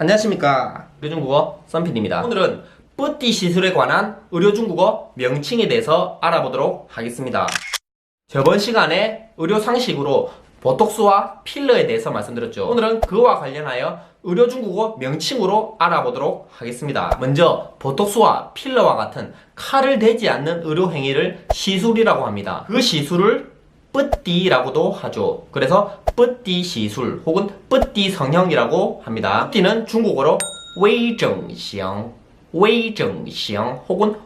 안녕하십니까. 의료중국어 썬PD입니다. 오늘은 뿌띠 시술에 관한 의료중국어 명칭에 대해서 알아보도록 하겠습니다. 저번 시간에 의료 상식으로 보톡스와 필러에 대해서 말씀드렸죠. 오늘은 그와 관련하여 의료중국어 명칭으로 알아보도록 하겠습니다. 먼저 보톡스와 필러와 같은 칼을 대지 않는 의료행위를 시술이라고 합니다. 그 시술을 뿌띠라고도 하죠. 그래서 뿌띠 시술 혹은 뿌띠 성형이라고 합니다. 뿌띠는 중국어로 웨이정형, 웨이정형 혹은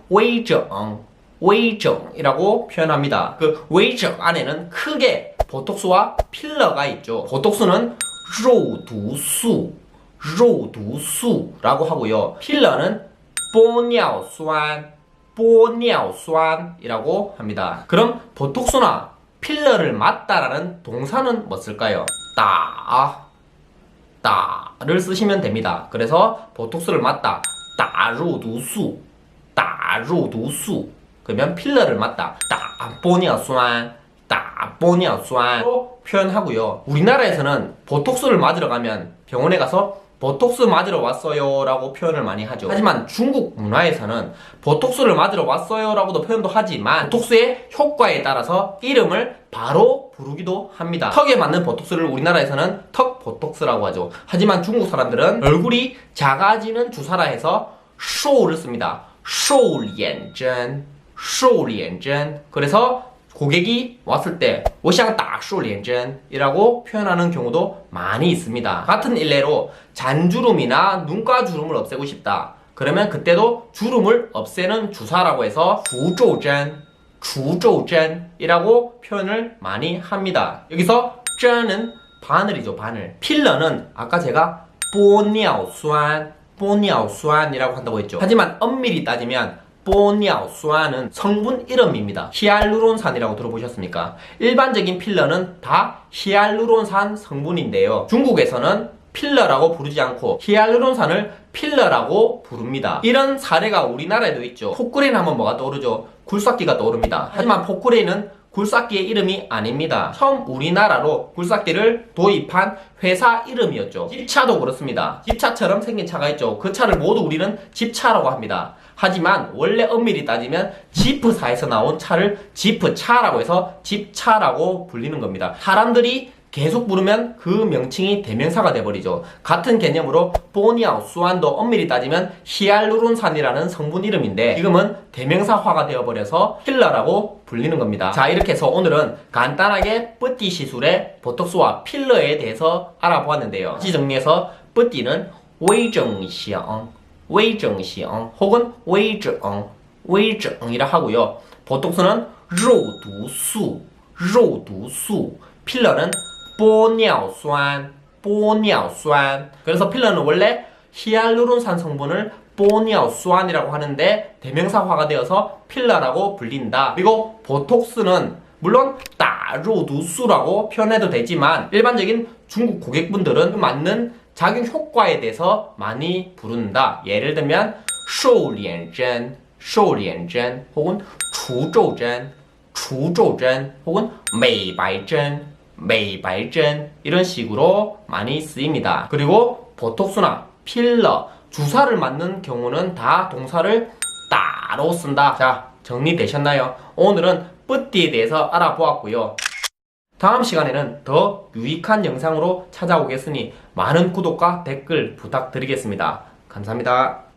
웨이정이라고 표현합니다. 그 웨이정 안에는 크게 보톡스와 필러가 있죠. 보톡스는肉毒素라고 하고요. 필러는玻尿酸이라고 합니다. 그럼 보톡스나 필러를 맞다라는 동사는 뭐 쓸까요? 따를 쓰시면 됩니다. 그래서 보톡스를 맞다, 打肉毒素 그러면 필러를 맞다, 打玻尿酸로 표현하고요. 우리나라에서는 보톡스를 맞으러 가면 병원에 가서 보톡스 맞으러 왔어요 라고 표현을 많이 하죠. 하지만 중국 문화에서는 보톡스를 맞으러 왔어요 라고도 표현도 하지만 보톡스의 효과에 따라서 이름을 바로 부르기도 합니다. 턱에 맞는 보톡스를 우리나라에서는 턱 보톡스라고 하죠. 하지만 중국 사람들은 얼굴이 작아지는 주사라 해서 쇼를 씁니다. 쇼脸针 그래서 고객이 왔을 때 我想打瘦脸针이라고 표현하는 경우도 많이 있습니다. 같은 일례로 잔주름이나 눈가주름을 없애고 싶다. 그러면 그때도 주름을 없애는 주사라고 해서 除皱针 이라고 표현을 많이 합니다. 여기서 针은 바늘이죠, 바늘. 필러는 아까 제가 玻尿酸이라고 한다고 했죠. 하지만 엄밀히 따지면玻尿酸은 성분 이름입니다. 히알루론산이라고 들어보셨습니까? 일반적인 필러는 다 히알루론산 성분인데요. 중국에서는 필러라고 부르지 않고 히알루론산을 필러라고 부릅니다. 이런 사례가 우리나라에도 있죠. 포크레인 하면 뭐가 떠오르죠? 굴삭기가 떠오릅니다. 하지만 포크레인은 굴삭기의 이름이 아닙니다. 처음 우리나라로 굴삭기를 도입한 회사 이름이었죠. 집차도 그렇습니다. 집차처럼 생긴 차가 있죠. 그 차를 모두 우리는 집차라고 합니다. 하지만 원래 엄밀히 따지면 지프사에서 나온 차를 지프차라고 해서 집차라고 불리는 겁니다. 사람들이 계속 부르면 그 명칭이 대명사가 돼버리죠. 같은 개념으로玻尿酸도 엄밀히 따지면 히알루론산이라는 성분 이름인데 지금은 대명사화가 되어버려서 필러라고 불리는 겁니다. 자, 이렇게 해서 오늘은 간단하게 뿌띠 시술의 보톡스와 필러에 대해서 알아보았는데요. 다시 정리해서 뿌띠는 웨이정형 혹은 웨이정이라 하고요. 보톡스는 肉毒素 필러는玻尿酸 그래서 필러는 원래 히알루론산 성분을玻尿酸이라고 하는데 대명사화가 되어서 필러라고 불린다. 그리고 보톡스는 물론 打肉毒素라고 표현해도 되지만 일반적인 중국 고객분들은 맞는 작용 효과에 대해서 많이 부른다. 예를 들면 瘦脸针혹은 除皱针 혹은 美白针 이런 식으로 많이 쓰입니다. 그리고 보톡스나 필러, 주사를 맞는 경우는 다 동사를 따로 쓴다. 자, 정리되셨나요? 오늘은 뿌띠에 대해서 알아보았고요. 다음 시간에는 더 유익한 영상으로 찾아오겠으니 많은 구독과 댓글 부탁드리겠습니다. 감사합니다.